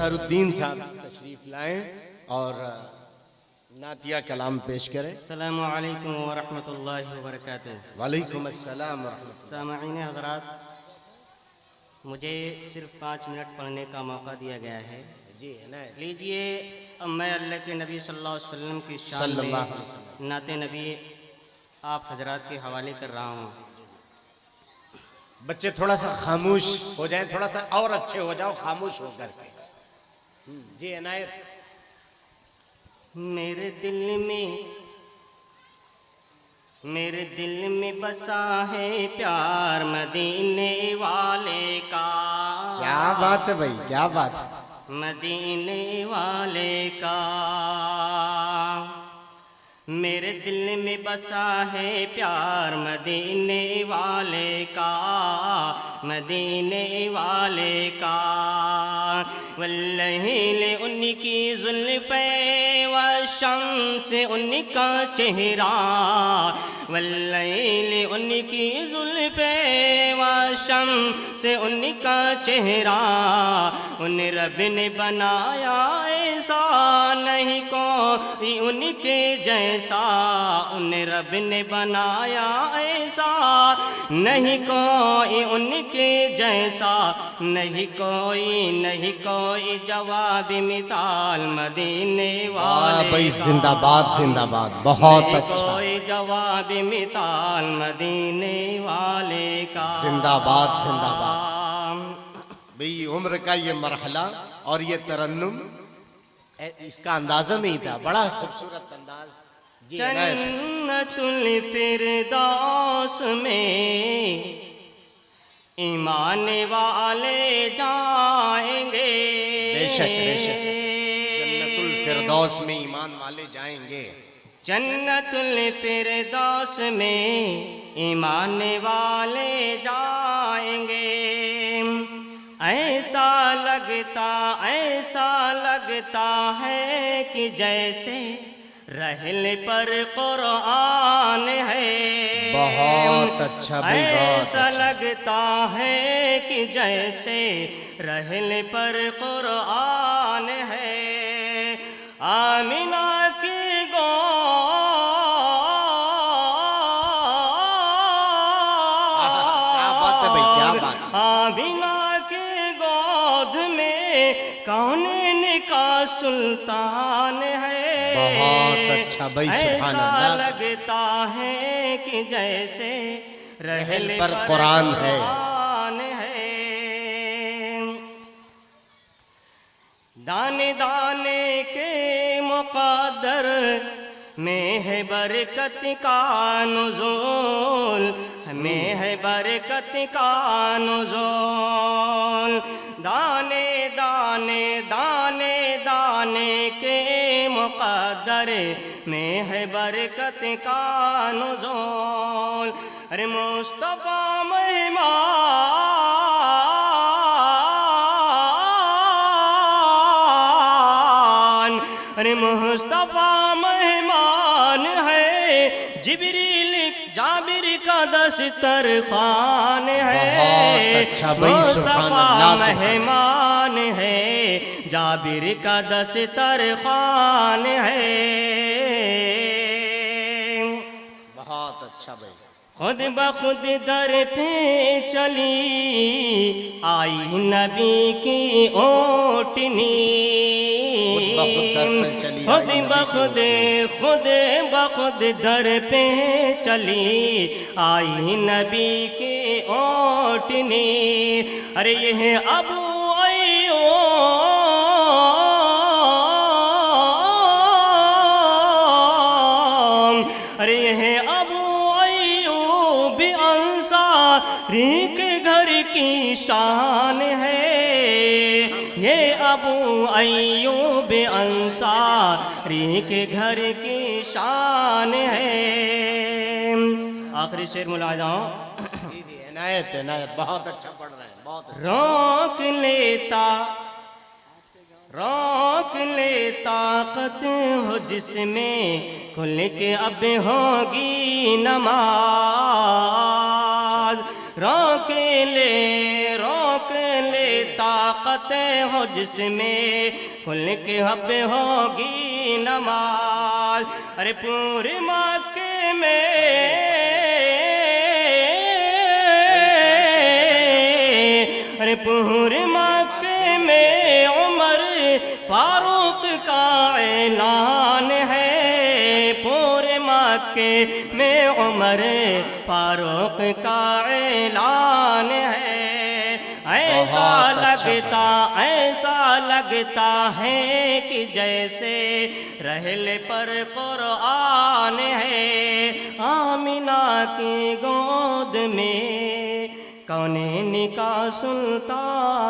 اظہر الدین صاحب تشریف لائیں اور نعتیہ کلام پیش کریں. السلام علیکم ورحمۃ اللہ وبرکاتہ. وعلیکم السلام ورحمۃ اللہ. سامعین حضرات، مجھے صرف 5 منٹ پڑھنے کا موقع دیا گیا ہے. جی عنایت. لیجئے اب میں اللہ کے نبی صلی اللہ علیہ وسلم کی شان صلی اللہ میں علیہ وسلم نعت نبی آپ حضرات کے حوالے کر رہا ہوں. بچے تھوڑا سا خاموش ہو جائیں، تھوڑا سا اور اچھے ہو جاؤ خاموش ہو کر کے. جی عنایت. میرے دل میں بسا ہے پیار مدینے والے کا. کیا بات ہے بھائی، کیا بات ہے. مدینے والے کا. میرے دل میں بسا ہے پیار مدینے والے کا، مدینے والے کا. واللیل ان کی زلفیں والشمس ان کا چہرہ، واللیل ان کی زلفیں والشمس ان کا چہرہ. ان رب نے بنایا ایسا نہیں کوئی ان کے جیسا. ان رب نے بنایا ایسا نہیں کوئی ان کے جیسا. نہیں کوئی جواب مثال مدینے والے بھائی کا. زندہ باد، زندہ باد. بہت نہیں اچھا. کوئی جواب مثال مدینے والے کا. زندہ باد، زندہ باد. بھئی عمر کا یہ مرحلہ اور یہ ترنم اس کا اندازہ نہیں تھا. بڑا خوبصورت انداز. جی عنایت. جنت الفردوس میں ایمان والے جائیں گے. بے شک بے شک. جنت الفردوس میں ایمان والے جائیں گے. جنت الفردوس میں ایمان والے جائیں گے. ایسا لگتا ہے کہ جیسے رحل پر قرآن ہے. بہت اچھا بھائی، بہت ایسا اچھا. لگتا ہے کہ جیسے رحل پر قرآن ہے. آمینہ کی گود آمینہ کی گود میں کونین کا سلطان ہے. بہت اچھا بھائی، سبحان ایسا اللہ. لگتا ہے کہ جیسے رحل پر قرآن ہے. دانے دانے کے مقدر میں ہے برکت کا نزول، ہمیں ہے برکت کا نزول. دانے دانے کے مقدر میں ہے برکت کا نزول. ارے مصطفیٰ مہمان، ارے مصطفیٰ مہمان ہے. جابر کا دسترخوان ہے. مصطفیٰ مہمان ہے، جابر کا دسترخوان ہے. بہت اچھا بھائی. خود بخود در پہ چلی آئی نبی کی اوٹنی. خود بخود در پہ چلی آئی نبی کی اوٹنی. ارے یہ ابو ایوب، ارے یہ ابو ایوب انصاری کے گھر کی شان ہے. یہ ابو ایوب انصاری کے گھر کی شان ہے. آخری شعر ملاحظہ ہوں. عنایت عنایت. بہت اچھا پڑھ رہے ہیں، بہت اچھا. روک لے طاقت ہو جس میں کھل کے اب ہوگی نماز. روک لے طاقت طاقت ہو جس میں کھل کے حب ہوگی نماز ارے پورے مکے میں ارے پورے مکے میں عمر فاروق کا اعلان ہے پورے مکے میں عمر فاروق کا اعلان ہے ایسا لگتا ہے کہ جیسے رحل پر قرآن ہے آمنہ کی گود میں کونین کا سلطان